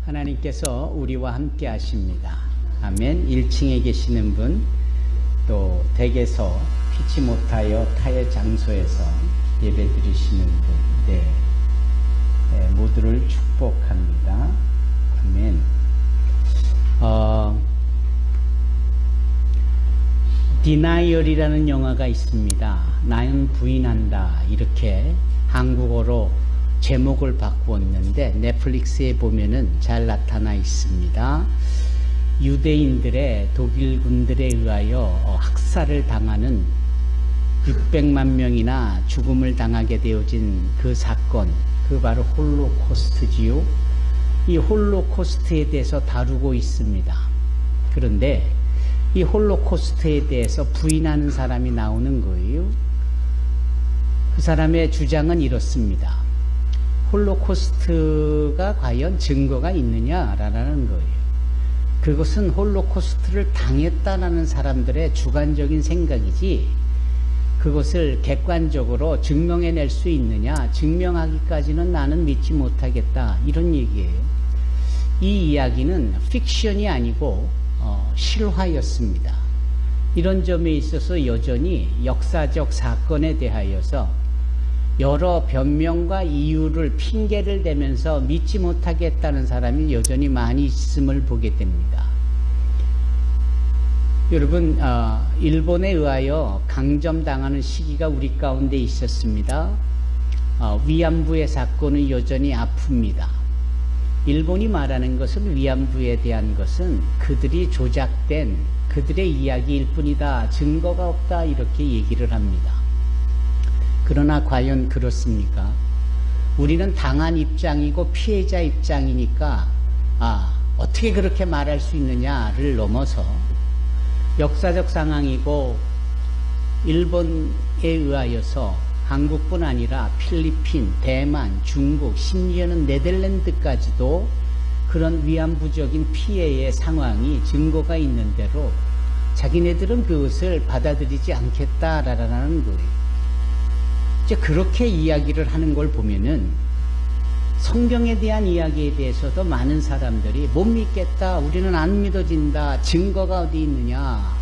하나님께서 우리와 함께 하십니다. 아멘. 1층에 계시는 분, 또 댁에서 피치 못하여 타의 장소에서 예배 드리시는 분, 모두를 축복합니다. 아멘. 디나이얼이라는 영화가 있습니다. 나는 부인한다, 이렇게 한국어로 제목을 바꾸었는데 넷플릭스에 보면은 잘 나타나 있습니다. 유대인들의 독일군들에 의하여 학살을 당하는 600만 명이나 죽음을 당하게 되어진 그 사건, 그 바로 홀로코스트지요. 이 홀로코스트에 대해서 다루고 있습니다. 그런데 이 홀로코스트에 대해서 부인하는 사람이 나오는 거예요. 그 사람의 주장은 이렇습니다. 홀로코스트가 과연 증거가 있느냐라는 거예요. 그것은 홀로코스트를 당했다라는 사람들의 주관적인 생각이지 그것을 객관적으로 증명해낼 수 있느냐, 증명하기까지는 나는 믿지 못하겠다, 이런 얘기예요. 이 이야기는 픽션이 아니고 실화였습니다. 이런 점에 있어서 여전히 역사적 사건에 대하여서 여러 변명과 이유를 핑계를 대면서 믿지 못하겠다는 사람이 여전히 많이 있음을 보게 됩니다. 여러분, 일본에 의하여 강점당하는 시기가 우리 가운데 있었습니다. 위안부의 사건은 여전히 아픕니다. 일본이 말하는 것은 위안부에 대한 것은 그들이 조작된 그들의 이야기일 뿐이다, 증거가 없다, 이렇게 얘기를 합니다. 그러나 과연 그렇습니까? 우리는 당한 입장이고 피해자 입장이니까 어떻게 그렇게 말할 수 있느냐를 넘어서 역사적 상황이고 일본에 의하여서 한국뿐 아니라 필리핀, 대만, 중국, 심지어는 네덜란드까지도 그런 위안부적인 피해의 상황이 증거가 있는 대로 자기네들은 그것을 받아들이지 않겠다라는 거예요. 이제 그렇게 이야기를 하는 걸 보면은 성경에 대한 이야기에 대해서도 많은 사람들이 못 믿겠다, 우리는 안 믿어진다, 증거가 어디 있느냐,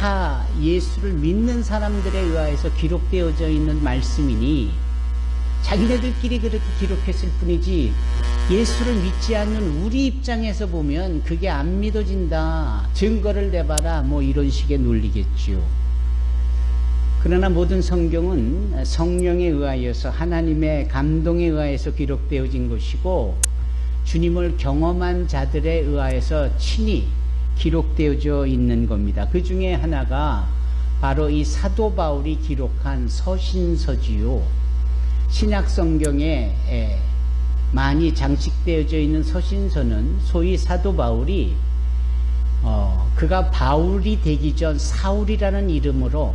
다 예수를 믿는 사람들에 의해서 기록되어져 있는 말씀이니 자기네들끼리 그렇게 기록했을 뿐이지 예수를 믿지 않는 우리 입장에서 보면 그게 안 믿어진다, 증거를 내봐라, 뭐 이런 식의 논리겠지요. 그러나 모든 성경은 성령에 의하여서 하나님의 감동에 의하여서 기록되어진 것이고 주님을 경험한 자들에 의하여서 친히 기록되어져 있는 겁니다. 그 중에 하나가 바로 이 사도 바울이 기록한 서신서지요. 신약 성경에 많이 장식되어져 있는 서신서는 소위 사도 바울이 그가 바울이 되기 전 사울이라는 이름으로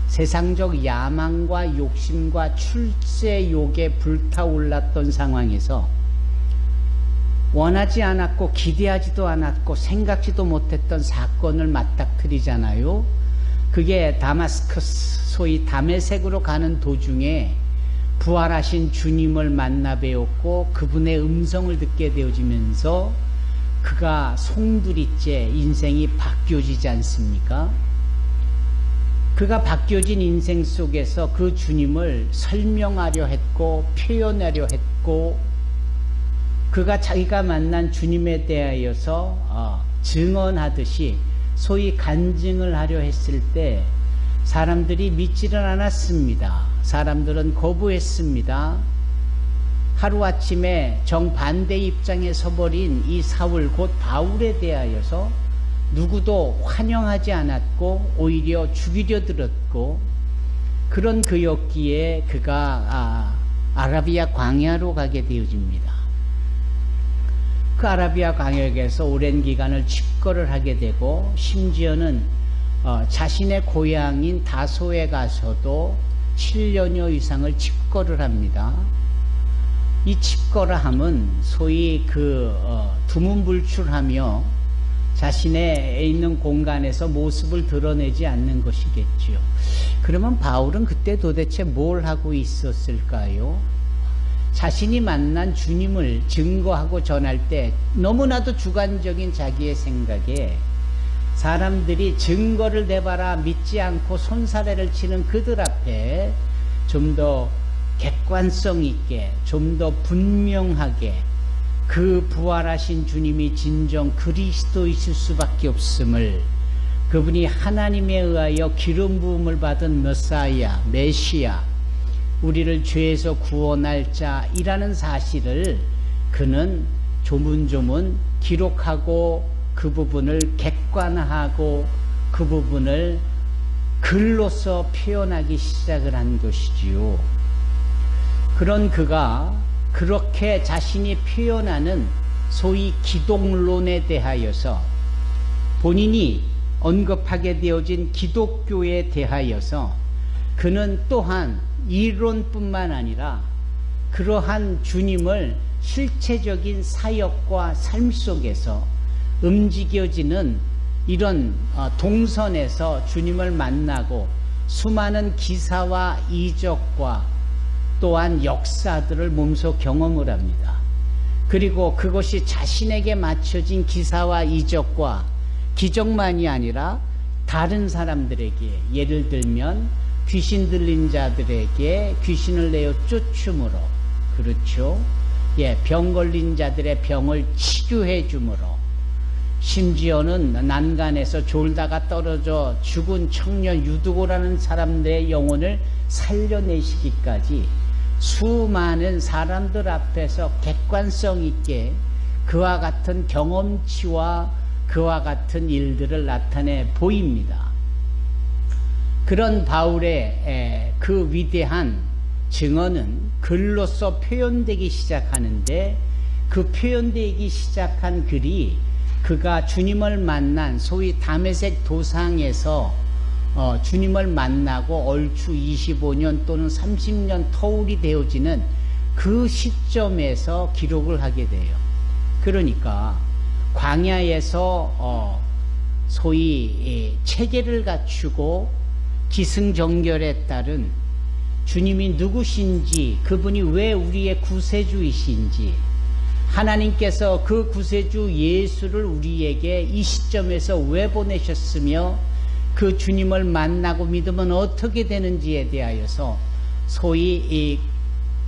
세상적 야망과 욕심과 출세욕에 불타올랐던 상황에서 원하지 않았고 기대하지도 않았고 생각지도 못했던 사건을 맞닥뜨리잖아요. 그게 다마스커스, 소위 다메섹으로 가는 도중에 부활하신 주님을 만나 뵈었고 그분의 음성을 듣게 되어지면서 그가 송두리째 인생이 바뀌어지지 않습니까? 그가 바뀌어진 인생 속에서 그 주님을 설명하려 했고 표현하려 했고 그가 자기가 만난 주님에 대하여서 증언하듯이 소위 간증을 하려 했을 때 사람들이 믿지를 않았습니다. 사람들은 거부했습니다. 하루아침에 정반대 입장에 서버린 이 사울 곧 바울에 대하여서 누구도 환영하지 않았고 오히려 죽이려 들었고 그런 그였기에 그가 아라비아 광야로 가게 되어집니다. 그 아라비아 광야에서 오랜 기간을 집거를 하게 되고 심지어는 자신의 고향인 다소에 가서도 7년여 이상을 집거를 합니다. 이 집거라함은 소위 두문불출하며 자신의 있는 공간에서 모습을 드러내지 않는 것이겠지요. 그러면 바울은 그때 도대체 뭘 하고 있었을까요? 자신이 만난 주님을 증거하고 전할 때 너무나도 주관적인 자기의 생각에 사람들이 증거를 내봐라 믿지 않고 손사래를 치는 그들 앞에 좀 더 객관성 있게, 좀 더 분명하게 그 부활하신 주님이 진정 그리스도이실 수밖에 없음을, 그분이 하나님에 의하여 기름 부음을 받은 메사야, 메시아, 우리를 죄에서 구원할 자이라는 사실을 그는 조문조문 기록하고 그 부분을 객관화하고 그 부분을 글로서 표현하기 시작을 한 것이지요. 그런 그가 그렇게 자신이 표현하는 소위 기독론에 대하여서, 본인이 언급하게 되어진 기독교에 대하여서 그는 또한 이론뿐만 아니라 그러한 주님을 실체적인 사역과 삶 속에서 움직여지는 이런 동선에서 주님을 만나고 수많은 기사와 이적과 또한 역사들을 몸소 경험을 합니다. 그리고 그것이 자신에게 맞춰진 기사와 이적과 기적만이 아니라 다른 사람들에게, 예를 들면 귀신 들린 자들에게 귀신을 내어 쫓음으로, 그렇죠? 병 걸린 자들의 병을 치료해 주므로, 심지어는 난간에서 졸다가 떨어져 죽은 청년 유두고라는 사람들의 영혼을 살려내시기까지 수많은 사람들 앞에서 객관성 있게 그와 같은 경험치와 그와 같은 일들을 나타내 보입니다. 그런 바울의 그 위대한 증언은 글로서 표현되기 시작하는데, 그 표현되기 시작한 글이 그가 주님을 만난 소위 다메섹 도상에서 주님을 만나고 얼추 25년 또는 30년 터울이 되어지는 그 시점에서 기록을 하게 돼요. 그러니까 광야에서 소위 체계를 갖추고 기승전결에 따른 주님이 누구신지, 그분이 왜 우리의 구세주이신지, 하나님께서 그 구세주 예수를 우리에게 이 시점에서 왜 보내셨으며 그 주님을 만나고 믿으면 어떻게 되는지에 대하여서 소위 이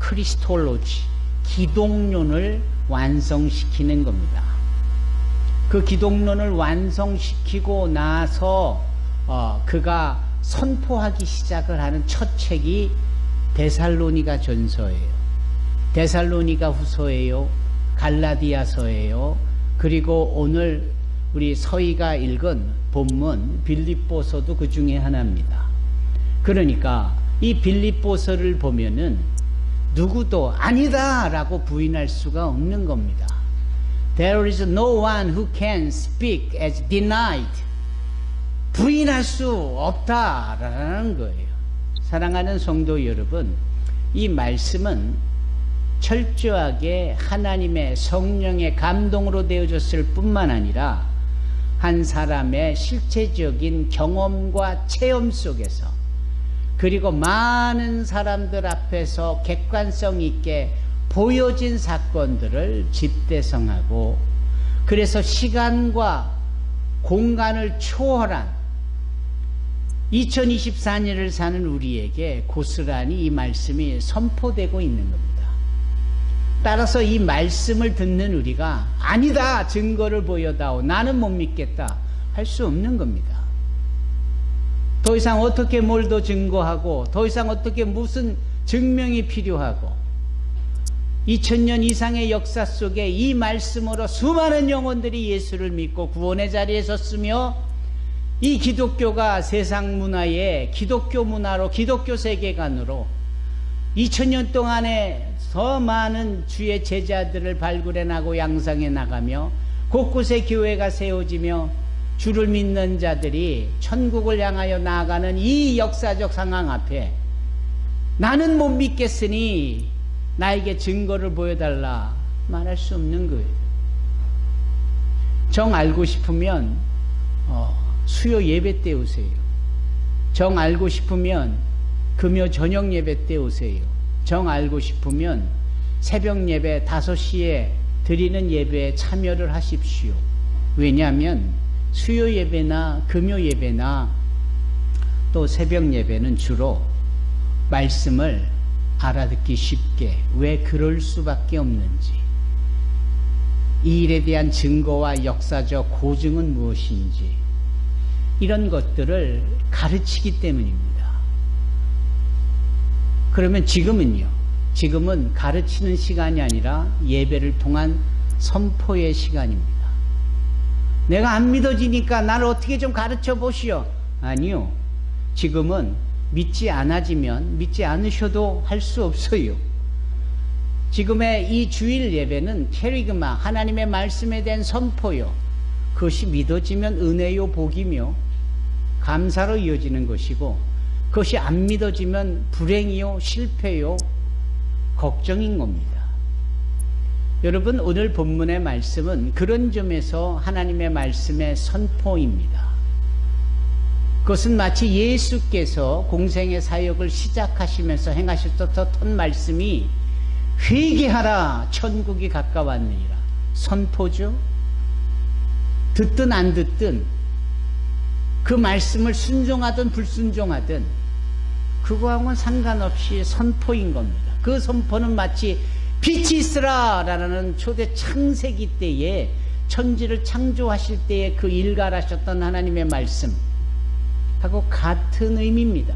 크리스톨로지, 기독론을 완성시키는 겁니다. 그 기독론을 완성시키고 나서 그가 선포하기 시작을 하는 첫 책이 데살로니가 전서예요. 데살로니가 후서예요. 갈라디아서예요. 그리고 오늘 우리 서희가 읽은 본문 빌립보서도 그 중에 하나입니다. 그러니까 이 빌립보서를 보면은 누구도 아니다 라고 부인할 수가 없는 겁니다. There is no one who can speak as denied. 부인할 수 없다라는 거예요. 사랑하는 성도 여러분, 이 말씀은 철저하게 하나님의 성령의 감동으로 되어졌을 뿐만 아니라 한 사람의 실체적인 경험과 체험 속에서, 그리고 많은 사람들 앞에서 객관성 있게 보여진 사건들을 집대성하고, 그래서 시간과 공간을 초월한 2024년을 사는 우리에게 고스란히 이 말씀이 선포되고 있는 겁니다. 따라서 이 말씀을 듣는 우리가 아니다, 증거를 보여다오, 나는 못 믿겠다 할 수 없는 겁니다. 더 이상 어떻게 뭘 더 증거하고, 더 이상 어떻게 무슨 증명이 필요하고, 2000년 이상의 역사 속에 이 말씀으로 수많은 영혼들이 예수를 믿고 구원의 자리에 섰으며, 이 기독교가 세상 문화에 기독교 문화로, 기독교 세계관으로 2000년 동안에 더 많은 주의 제자들을 발굴해 나고 양성해 나가며 곳곳에 교회가 세워지며 주를 믿는 자들이 천국을 향하여 나아가는 이 역사적 상황 앞에 나는 못 믿겠으니 나에게 증거를 보여달라 말할 수 없는 거예요. 정 알고 싶으면 수요 예배 때 오세요. 정 알고 싶으면 금요 저녁 예배 때 오세요. 정 알고 싶으면 새벽 예배 5시에 드리는 예배에 참여를 하십시오. 왜냐하면 수요 예배나 금요 예배나 또 새벽 예배는 주로 말씀을 알아듣기 쉽게, 왜 그럴 수밖에 없는지, 이 일에 대한 증거와 역사적 고증은 무엇인지, 이런 것들을 가르치기 때문입니다. 그러면 지금은 가르치는 시간이 아니라 예배를 통한 선포의 시간입니다. 내가 안 믿어지니까 나를 어떻게 좀 가르쳐 보시오. 아니요. 지금은 믿지 않으셔도 할 수 없어요. 지금의 이 주일 예배는 캐리그마, 하나님의 말씀에 대한 선포요. 그것이 믿어지면 은혜요, 복이며 감사로 이어지는 것이고, 그것이 안 믿어지면 불행이요, 실패요, 걱정인 겁니다. 여러분, 오늘 본문의 말씀은 그런 점에서 하나님의 말씀의 선포입니다. 그것은 마치 예수께서 공생의 사역을 시작하시면서 행하셨던 말씀이 회개하라, 천국이 가까웠느니라, 선포죠. 듣든 안 듣든, 그 말씀을 순종하든 불순종하든 그거하고는 상관없이 선포인 겁니다. 그 선포는 마치 빛이 있으라 라는 초대 창세기 때에, 천지를 창조하실 때에 그 일갈하셨던 하나님의 말씀 하고 같은 의미입니다.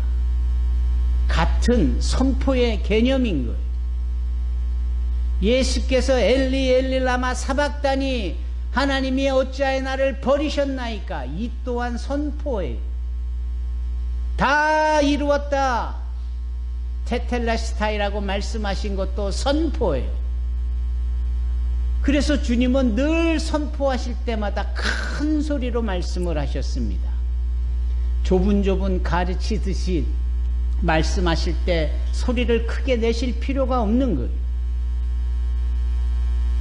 같은 선포의 개념인 거예요. 예수께서 엘리 엘리 라마 사박다니, 하나님이 어찌하여 나를 버리셨나이까, 이 또한 선포예요. 다 이루었다, 테텔레스타이라고 말씀하신 것도 선포예요. 그래서 주님은 늘 선포하실 때마다 큰 소리로 말씀을 하셨습니다. 조분조분 가르치듯이 말씀하실 때 소리를 크게 내실 필요가 없는 거예요.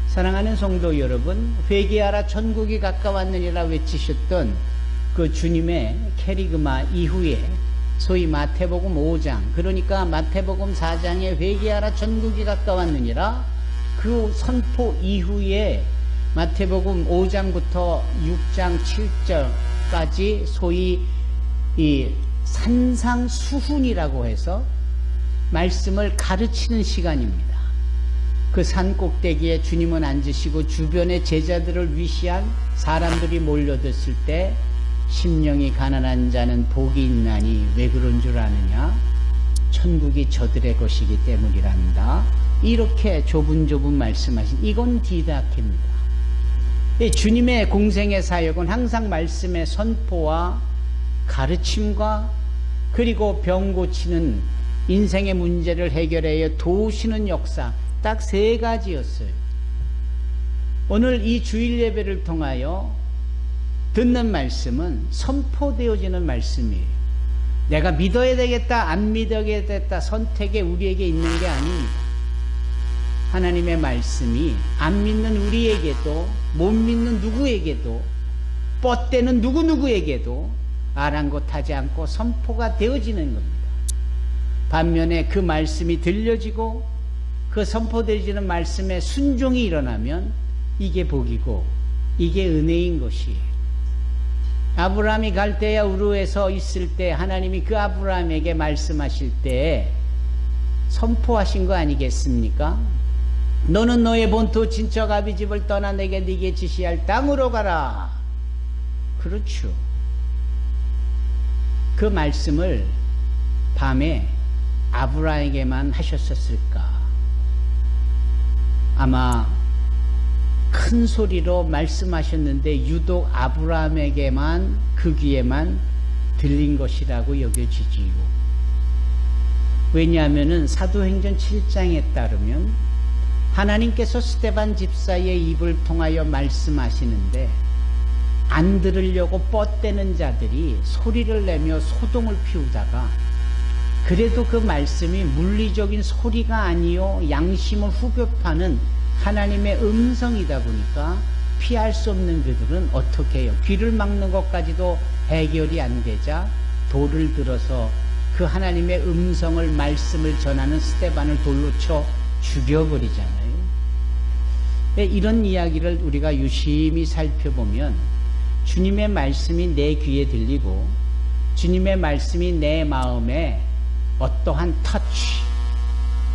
사랑하는 성도 여러분, 회개하라 천국이 가까웠느니라 외치셨던 그 주님의 캐리그마 이후에 소위 마태복음 5장, 그러니까 마태복음 4장에 회개하라 천국이 가까웠느니라, 그 선포 이후에 마태복음 5장부터 6장 7절까지 소위 이 산상수훈이라고 해서 말씀을 가르치는 시간입니다. 그 산 꼭대기에 주님은 앉으시고 주변의 제자들을 위시한 사람들이 몰려들었을 때, 심령이 가난한 자는 복이 있나니 왜 그런 줄 아느냐, 천국이 저들의 것이기 때문이란다, 이렇게 조분조분 말씀하신, 이건 디다케입니다. 주님의 공생의 사역은 항상 말씀의 선포와 가르침과, 그리고 병 고치는, 인생의 문제를 해결하여 도우시는 역사, 딱 3가지였어요. 오늘 이 주일 예배를 통하여 듣는 말씀은 선포되어지는 말씀이에요. 내가 믿어야 되겠다, 안 믿어야 되겠다 선택에 우리에게 있는 게 아닙니다. 하나님의 말씀이 안 믿는 우리에게도, 못 믿는 누구에게도, 뻗대는 누구누구에게도 아랑곳하지 않고 선포가 되어지는 겁니다. 반면에 그 말씀이 들려지고 그 선포되어지는 말씀에 순종이 일어나면 이게 복이고 이게 은혜인 것이에요. 아브라함이 갈대아 우르에서 있을 때 하나님이 그 아브라함에게 말씀하실 때 선포하신 거 아니겠습니까? 너는 너의 본토 친척 아비 집을 떠나 내게 네게 지시할 땅으로 가라. 그렇죠. 그 말씀을 밤에 아브라함에게만 하셨었을까? 아마 큰 소리로 말씀하셨는데 유독 아브라함에게만, 그 귀에만 들린 것이라고 여겨지지요. 왜냐하면 사도행전 7장에 따르면 하나님께서 스데반 집사의 입을 통하여 말씀하시는데 안 들으려고 뻗대는 자들이 소리를 내며 소동을 피우다가, 그래도 그 말씀이 물리적인 소리가 아니요 양심을 후벼파는 하나님의 음성이다 보니까 피할 수 없는 그들은 어떻게 해요? 귀를 막는 것까지도 해결이 안 되자 돌을 들어서 그 하나님의 음성을, 말씀을 전하는 스데반을 돌로 쳐 죽여버리잖아요. 이런 이야기를 우리가 유심히 살펴보면 주님의 말씀이 내 귀에 들리고 주님의 말씀이 내 마음에 어떠한 터치,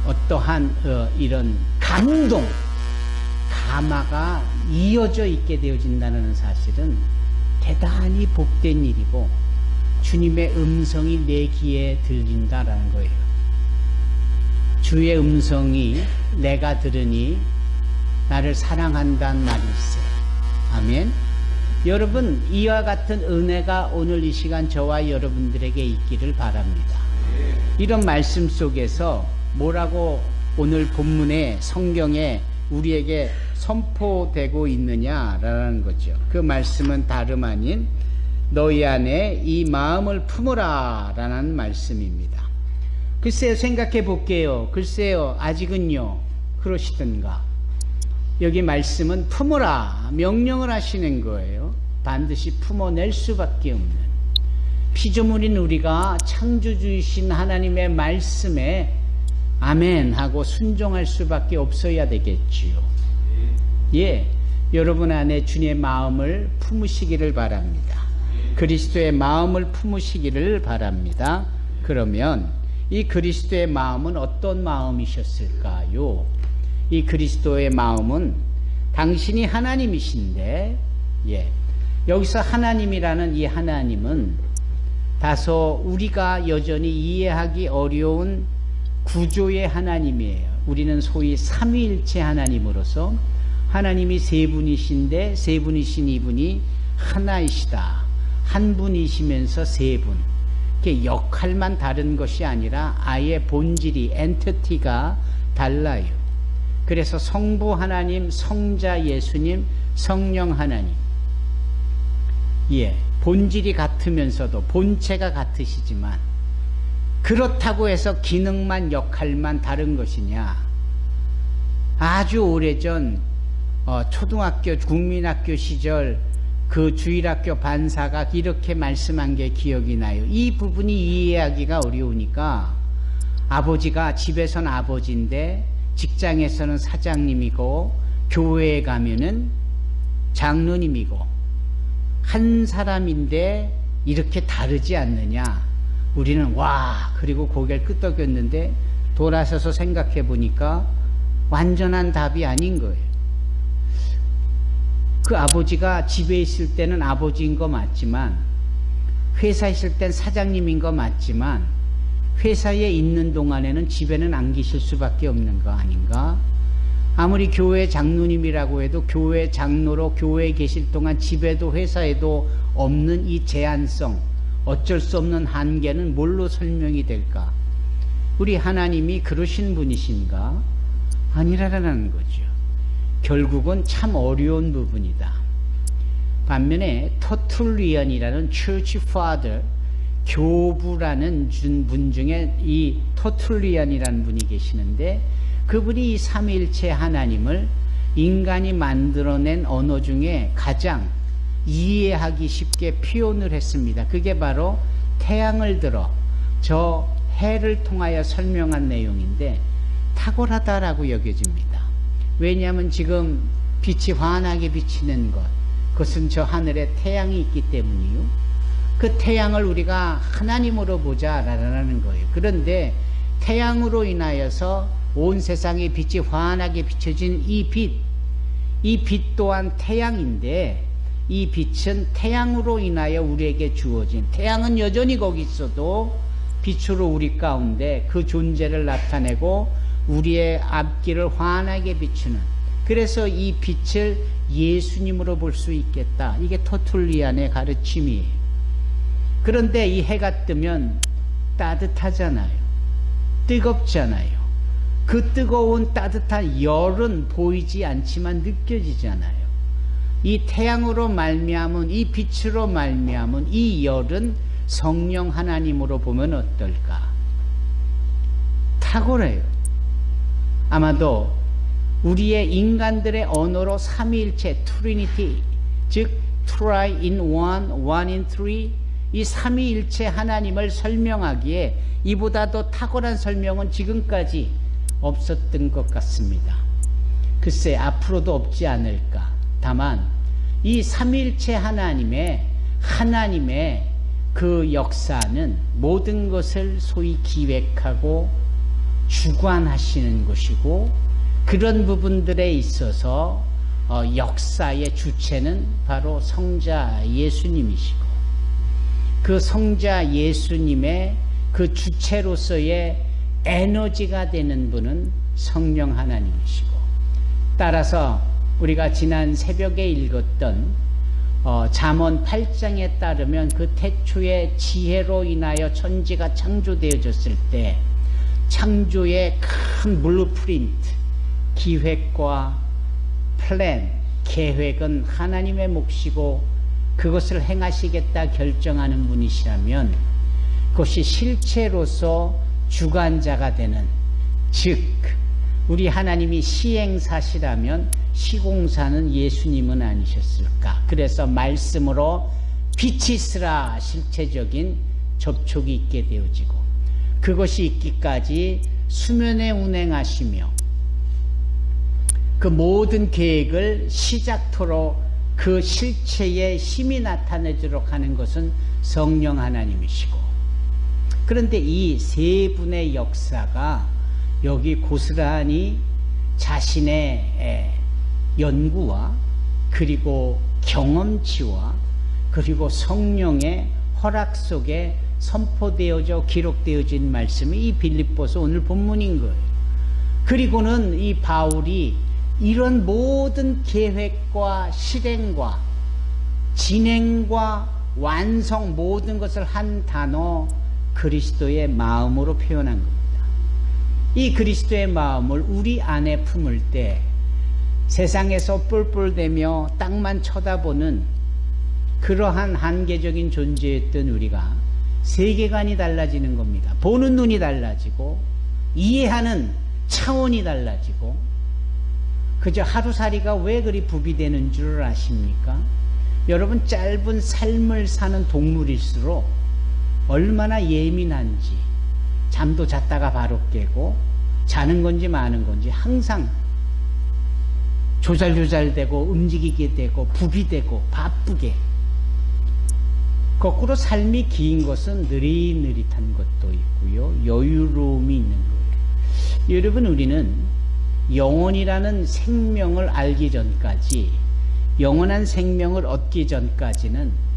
어떠한 이런 감동, 감화가 이어져 있게 되어진다는 사실은 대단히 복된 일이고 주님의 음성이 내 귀에 들린다라는 거예요. 주의 음성이 내가 들으니 나를 사랑한다는 말일세. 아멘. 여러분, 이와 같은 은혜가 오늘 이 시간 저와 여러분들에게 있기를 바랍니다. 이런 말씀 속에서 뭐라고 오늘 본문에 성경에 우리에게 선포되고 있느냐라는 거죠. 그 말씀은 다름 아닌 너희 안에 이 마음을 품으라 라는 말씀입니다. 글쎄요, 생각해 볼게요. 글쎄요, 아직은요, 그러시던가. 여기 말씀은 품으라, 명령을 하시는 거예요. 반드시 품어낼 수밖에 없는. 피조물인 우리가 창조주이신 하나님의 말씀에 아멘 하고 순종할 수밖에 없어야 되겠지요. 예, 여러분 안에 주님의 마음을 품으시기를 바랍니다. 그리스도의 마음을 품으시기를 바랍니다. 그러면 이 그리스도의 마음은 어떤 마음이셨을까요? 이 그리스도의 마음은 당신이 하나님이신데, 예, 여기서 하나님이라는 이 하나님은 다소 우리가 여전히 이해하기 어려운 구조의 하나님이에요. 우리는 소위 삼위일체 하나님으로서 하나님이 세 분이신데 세 분이신 이분이 하나이시다. 한 분이시면서 세 분. 이렇게 역할만 다른 것이 아니라 아예 본질이, 엔티티가 달라요. 그래서 성부 하나님, 성자 예수님, 성령 하나님. 예, 본질이 같으면서도 본체가 같으시지만 그렇다고 해서 기능만, 역할만 다른 것이냐? 아주 오래전 초등학교, 국민학교 시절 그 주일학교 반사가 이렇게 말씀한 게 기억이 나요. 이 부분이 이해하기가 어려우니까 아버지가 집에서는 아버지인데 직장에서는 사장님이고 교회에 가면은 장로님이고 한 사람인데 이렇게 다르지 않느냐. 우리는 와, 그리고 고개를 끄덕였는데 돌아서서 생각해 보니까 완전한 답이 아닌 거예요. 그 아버지가 집에 있을 때는 아버지인 거 맞지만 회사에 있을 땐 사장님인 거 맞지만 회사에 있는 동안에는 집에는 안 계실 수밖에 없는 거 아닌가? 아무리 교회 장로님이라고 해도 교회 장로로 교회에 계실 동안 집에도 회사에도 없는 이 제한성, 어쩔 수 없는 한계는 뭘로 설명이 될까? 우리 하나님이 그러신 분이신가? 아니라는 거죠. 결국은 참 어려운 부분이다. 반면에 터툴리언이라는 Church Father, 교부라는 분 중에 이 터툴리언이라는 분이 계시는데 그분이 이 삼위일체 하나님을 인간이 만들어낸 언어 중에 가장 이해하기 쉽게 표현을 했습니다. 그게 바로 태양을 들어 저 해를 통하여 설명한 내용인데 탁월하다라고 여겨집니다. 왜냐하면 지금 빛이 환하게 비치는 것, 그것은 저 하늘에 태양이 있기 때문이요. 그 태양을 우리가 하나님으로 보자라는 거예요. 그런데 태양으로 인하여서 온 세상에 빛이 환하게 비춰진 이 빛 또한 태양인데 이 빛은 태양으로 인하여 우리에게 주어진, 태양은 여전히 거기 있어도 빛으로 우리 가운데 그 존재를 나타내고 우리의 앞길을 환하게 비추는, 그래서 이 빛을 예수님으로 볼 수 있겠다. 이게 터툴리안의 가르침이에요. 그런데 이 해가 뜨면 따뜻하잖아요. 뜨겁잖아요. 그 뜨거운 따뜻한 열은 보이지 않지만 느껴지잖아요. 이 태양으로 말미암은, 이 빛으로 말미암은 이 열은 성령 하나님으로 보면 어떨까? 탁월해요. 아마도 우리의 인간들의 언어로 삼위일체, 트리니티, 즉 Try in one, one in three, 이 삼위일체 하나님을 설명하기에 이보다 더 탁월한 설명은 지금까지 없었던 것 같습니다. 글쎄 앞으로도 없지 않을까. 다만 이 삼위일체 하나님의 그 역사는 모든 것을 소위 기획하고 주관하시는 것이고, 그런 부분들에 있어서 역사의 주체는 바로 성자 예수님이시고, 그 성자 예수님의 그 주체로서의 에너지가 되는 분은 성령 하나님이시고, 따라서 우리가 지난 새벽에 읽었던 잠언 8장에 따르면 그 태초의 지혜로 인하여 천지가 창조되어졌을 때 창조의 큰 블루프린트, 기획과 플랜, 계획은 하나님의 몫이고 그것을 행하시겠다 결정하는 분이시라면 그것이 실체로서 주관자가 되는, 즉 우리 하나님이 시행사시라면 시공사는 예수님은 아니셨을까. 그래서 말씀으로 빛이 있으라 실체적인 접촉이 있게 되어지고, 그것이 있기까지 수면에 운행하시며 그 모든 계획을 시작토록 그 실체의 힘이 나타내도록 하는 것은 성령 하나님이시고, 그런데 이 세 분의 역사가 여기 고스란히 자신의 연구와 그리고 경험치와 그리고 성령의 허락 속에 선포되어져 기록되어진 말씀이 이 빌립보서 오늘 본문인 거예요. 그리고는 이 바울이 이런 모든 계획과 실행과 진행과 완성 모든 것을 한 단어 그리스도의 마음으로 표현한 겁니다. 이 그리스도의 마음을 우리 안에 품을 때 세상에서 뿔뿔대며 땅만 쳐다보는 그러한 한계적인 존재였던 우리가 세계관이 달라지는 겁니다. 보는 눈이 달라지고 이해하는 차원이 달라지고, 그저 하루살이가 왜 그리 부비되는 줄 아십니까? 여러분, 짧은 삶을 사는 동물일수록 얼마나 예민한지, 잠도 잤다가 바로 깨고 자는 건지 마는 건지 항상 조잘조잘되고 움직이게 되고 부비되고 바쁘게. 거꾸로 삶이 긴 것은 느릿느릿한 것도 있고요, 여유로움이 있는 거예요. 여러분, 우리는 영혼이라는 생명을 알기 전까지, 영원한 생명을 얻기 전까지는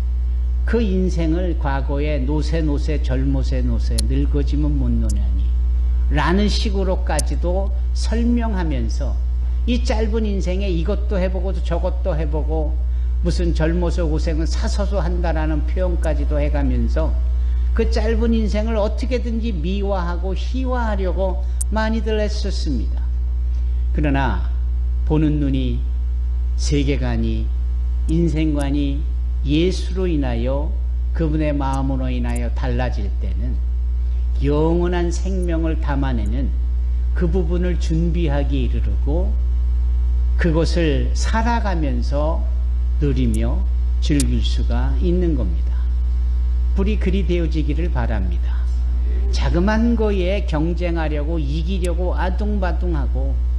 그 인생을 과거에 노세 젊으세 노세 늙어지면 못 노냐니 라는 식으로까지도 설명하면서 이 짧은 인생에 이것도 해보고 저것도 해보고 무슨 젊어서 고생은 사서서 한다라는 표현까지도 해가면서 그 짧은 인생을 어떻게든지 미화하고 희화하려고 많이들 했었습니다. 그러나 보는 눈이, 세계관이, 인생관이 예수로 인하여, 그분의 마음으로 인하여 달라질 때는 영원한 생명을 담아내는 그 부분을 준비하기 이르르고 그것을 살아가면서 누리며 즐길 수가 있는 겁니다. 불이 그리 되어지기를 바랍니다. 자그만 거에 경쟁하려고 이기려고 아둥바둥하고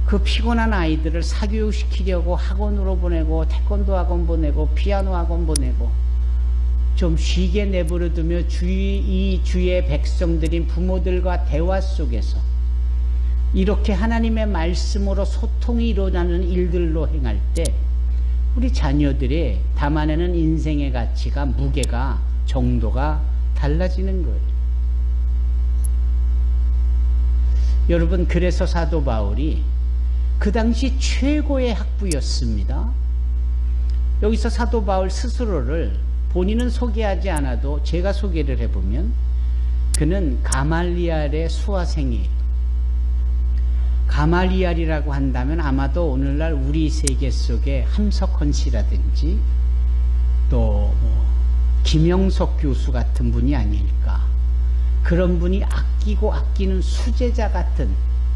그 피곤한 아이들을 사교육시키려고 학원으로 보내고 태권도 학원 보내고 피아노 학원 보내고 좀 쉬게 내버려두며 이 주의 백성들인 부모들과 대화 속에서 이렇게 하나님의 말씀으로 소통이 일어나는 일들로 행할 때 우리 자녀들의 담아내는 인생의 가치가, 무게가, 정도가 달라지는 거예요. 여러분, 그래서 사도 바울이 그 당시 최고의 학부였습니다. 여기서 사도 바울 스스로를 본인은 소개하지 않아도 제가 소개를 해보면 그는 가말리알의 수화생이에요. 가말리알이라고 한다면 아마도 오늘날 우리 세계 속에 함석헌 씨라든지 또 김영석 교수 같은 분이 아닐까. 그런 분이 아끼고 아끼는 수제자 같은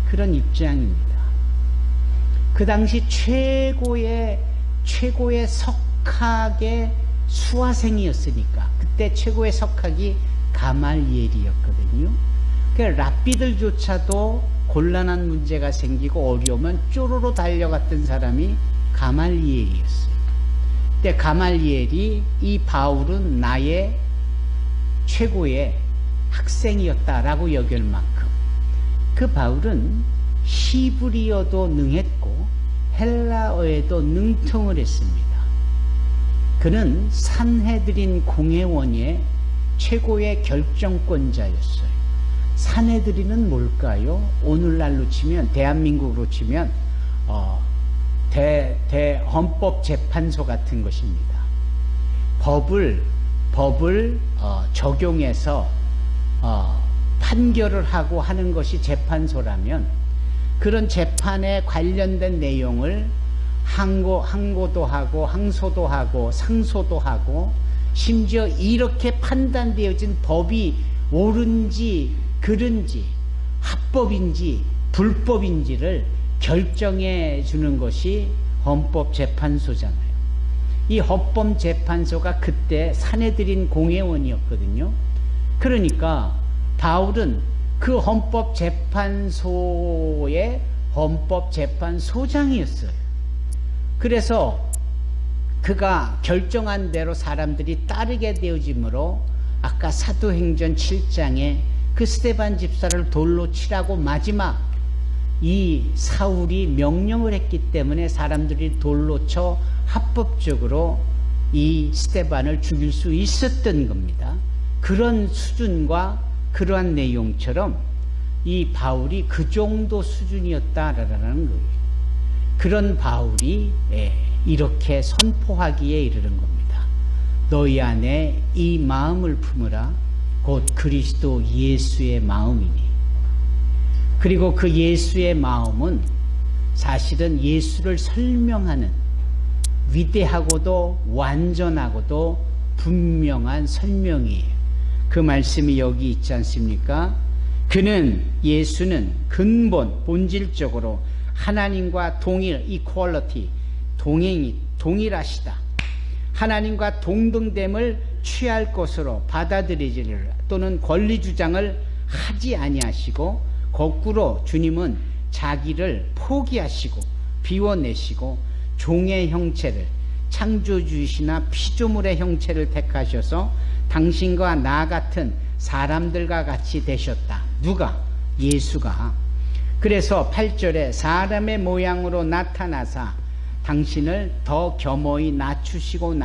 그런 입장입니다. 그 당시 최고의 석학의 수화생이었으니까 그때 최고의 석학이 가말리엘이었거든요. 랍비들조차도 곤란한 문제가 생기고 어려우면 쪼로로 달려갔던 사람이 가말리엘이었어요. 근데 가말리엘이 이 바울은 나의 최고의 학생이었다라고 여길 만큼 그 바울은 히브리어도 능했고 헬라어에도 능통을 했습니다. 그는 산헤드린 공회원의 최고의 결정권자였어요. 산헤드린은 뭘까요? 오늘날로 치면, 대한민국으로 치면 헌법재판소 같은 것입니다. 법을 적용해서 판결을 하고 하는 것이 재판소라면, 그런 재판에 관련된 내용을 항고도 하고 항소도 하고 상소도 하고, 심지어 이렇게 판단되어진 법이 옳은지 그른지 합법인지 불법인지를 결정해 주는 것이 헌법재판소잖아요. 이 헌법재판소가 그때 산헤드린 공회원이었거든요. 그러니까 바울은 그 헌법재판소의 헌법재판소장이었어요. 그래서 그가 결정한 대로 사람들이 따르게 되어지므로 아까 사도행전 7장에 그 스데반 집사를 돌로 치라고 마지막 이 사울이 명령을 했기 때문에 사람들이 돌로 쳐 합법적으로 이 스데반을 죽일 수 있었던 겁니다. 그런 수준과 그러한 내용처럼 이 바울이 그 정도 수준이었다라는 거예요. 그런 바울이 이렇게 선포하기에 이르는 겁니다. 너희 안에 이 마음을 품으라. 곧 그리스도 예수의 마음이니. 그리고 그 예수의 마음은 사실은 예수를 설명하는 위대하고도 완전하고도 분명한 설명이에요. 그 말씀이 여기 있지 않습니까? 그는, 예수는 근본 본질적으로 하나님과 동일, 이퀄리티, 동일하시다. 하나님과 동등됨을 취할 것으로 받아들이지를 또는 권리 주장을 하지 아니하시고, 거꾸로 주님은 자기를 포기하시고 비워내시고 종의 형체를, 창조주이시나 피조물의 형체를 택하셔서 당신과 나 같은 사람들과 같이 되셨다. 누가? 예수가. 그래서 8절에 사람의 모양으로 나타나사 당신을 더 겸허히 낮추시고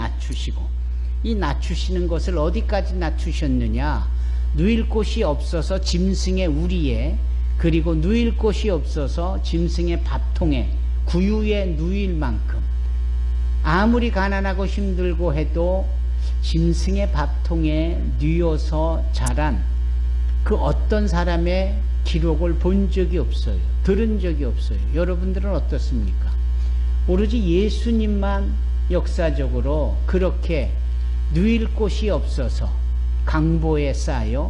이 낮추시는 것을 어디까지 낮추셨느냐? 누일 곳이 없어서 짐승의 우리에, 그리고 누일 곳이 없어서 짐승의 밥통에, 구유에 누일 만큼, 아무리 가난하고 힘들고 해도 짐승의 밥통에 누워서 자란 그 어떤 사람의 기록을 본 적이 없어요. 들은 적이 없어요. 여러분들은 어떻습니까? 오로지 예수님만 역사적으로 그렇게 누일 곳이 없어서 강보에 쌓여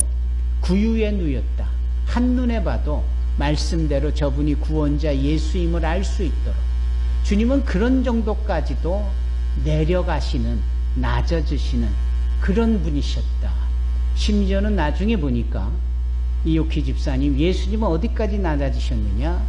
구유에 누였다. 한눈에 봐도 말씀대로 저분이 구원자 예수임을 알 수 있도록 주님은 그런 정도까지도 내려가시는, 낮아지시는 그런 분이셨다. 심지어는 나중에 보니까 이옥희 집사님, 예수님은 어디까지 낮아지셨느냐?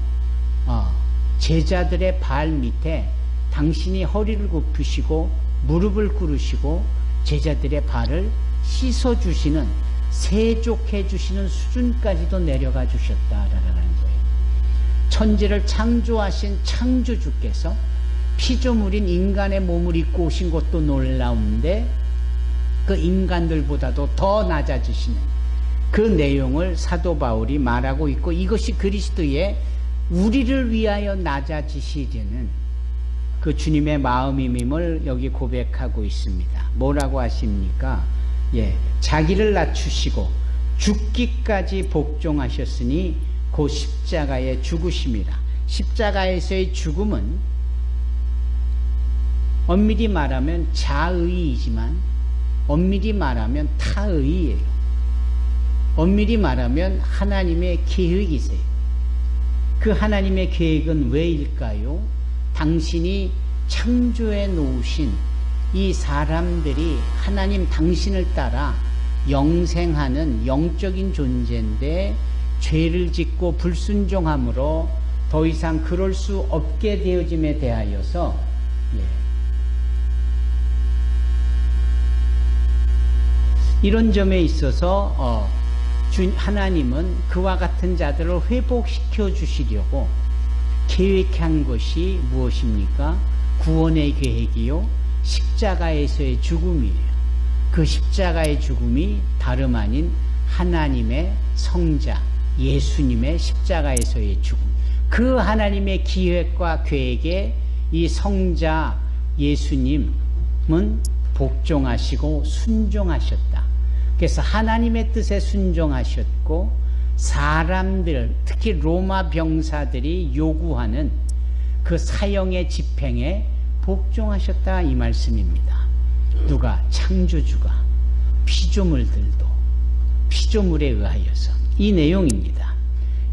제자들의 발 밑에 당신이 허리를 굽히시고 무릎을 꿇으시고 제자들의 발을 씻어주시는, 세족해주시는 수준까지도 내려가 주셨다라는 거예요. 천지를 창조하신 창조주께서 피조물인 인간의 몸을 입고 오신 것도 놀라운데 그 인간들보다도 더 낮아지시는 그 내용을 사도 바울이 말하고 있고, 이것이 그리스도의 우리를 위하여 낮아지시려는 그 주님의 마음임을 여기 고백하고 있습니다. 뭐라고 하십니까? 자기를 낮추시고 죽기까지 복종하셨으니 곧 십자가에 죽으심이라. 십자가에서의 죽음은 엄밀히 말하면 자의이지만 엄밀히 말하면 타의예요. 엄밀히 말하면 하나님의 계획이세요. 그 하나님의 계획은 왜일까요? 당신이 창조해 놓으신 이 사람들이 하나님 당신을 따라 영생하는 영적인 존재인데, 죄를 짓고 불순종함으로 더 이상 그럴 수 없게 되어짐에 대하여서 이런 점에 있어서 하나님은 그와 같은 자들을 회복시켜 주시려고 계획한 것이 무엇입니까? 구원의 계획이요, 십자가에서의 죽음이에요. 그 십자가의 죽음이 다름 아닌 하나님의 성자 예수님의 십자가에서의 죽음, 그 하나님의 기획과 계획에 이 성자 예수님은 복종하시고 순종하셨다. 그래서 하나님의 뜻에 순종하셨고, 사람들, 특히 로마 병사들이 요구하는 그 사형의 집행에 복종하셨다, 이 말씀입니다. 누가? 창조주가 피조물들도 피조물에 의하여서, 이 내용입니다.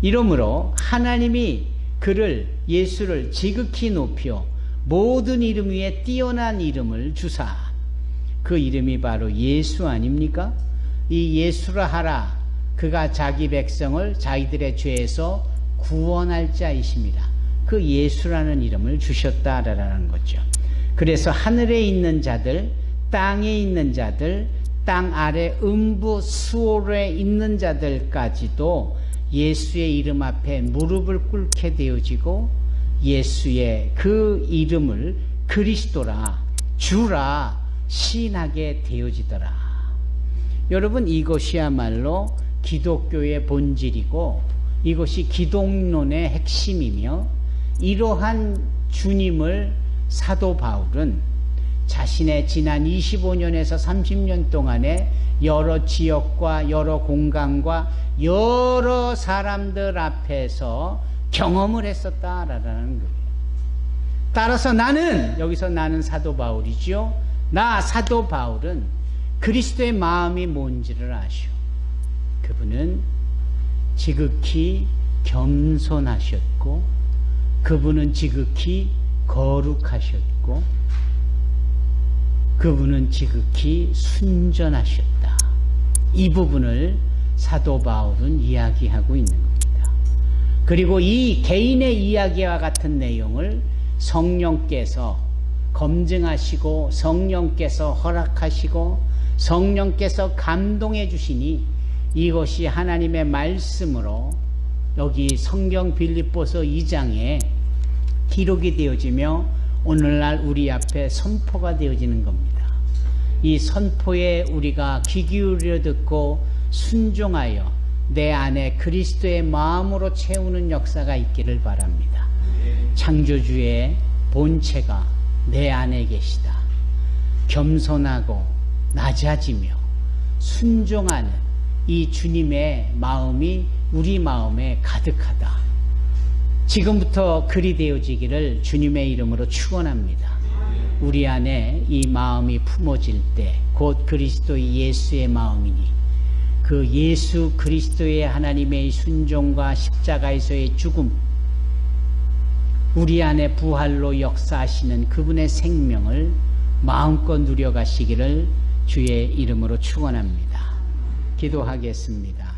이러므로 하나님이 그를, 예수를 지극히 높여 모든 이름 위에 뛰어난 이름을 주사, 그 이름이 바로 예수 아닙니까? 이 예수라 하라, 그가 자기 백성을 자기들의 죄에서 구원할 자이십니다. 그 예수라는 이름을 주셨다라는 거죠. 그래서 하늘에 있는 자들, 땅에 있는 자들, 땅 아래 음부 수월에 있는 자들까지도 예수의 이름 앞에 무릎을 꿇게 되어지고, 예수의 그 이름을 그리스도라, 주라 시인하게 되어지더라. 여러분, 이것이야말로 기독교의 본질이고 이것이 기독론의 핵심이며, 이러한 주님을 사도 바울은 자신의 지난 25년에서 30년 동안에 여러 지역과 여러 공간과 여러 사람들 앞에서 경험을 했었다라는 거예요. 따라서 나는, 여기서 나는 사도 바울이죠. 나 사도 바울은 그리스도의 마음이 뭔지를 아시오. 그분은 지극히 겸손하셨고, 그분은 지극히 거룩하셨고, 그분은 지극히 순전하셨다. 이 부분을 사도 바울은 이야기하고 있는 겁니다. 그리고 이 개인의 이야기와 같은 내용을 성령께서 검증하시고, 성령께서 허락하시고, 성령께서 감동해 주시니 이것이 하나님의 말씀으로 여기 성경 빌립보서 2장에 기록이 되어지며 오늘날 우리 앞에 선포가 되어지는 겁니다. 이 선포에 우리가 귀 기울여 듣고 순종하여 내 안에 그리스도의 마음으로 채우는 역사가 있기를 바랍니다. 창조주의 본체가 내 안에 계시다. 겸손하고 낮아지며 순종하는 이 주님의 마음이 우리 마음에 가득하다. 지금부터 그리 되어지기를 주님의 이름으로 축원합니다. 우리 안에 이 마음이 품어질 때 곧 그리스도의 예수의 마음이니, 그 예수 그리스도의 하나님의 순종과 십자가에서의 죽음, 우리 안에 부활로 역사하시는 그분의 생명을 마음껏 누려가시기를 주의 이름으로 축원합니다. 기도하겠습니다.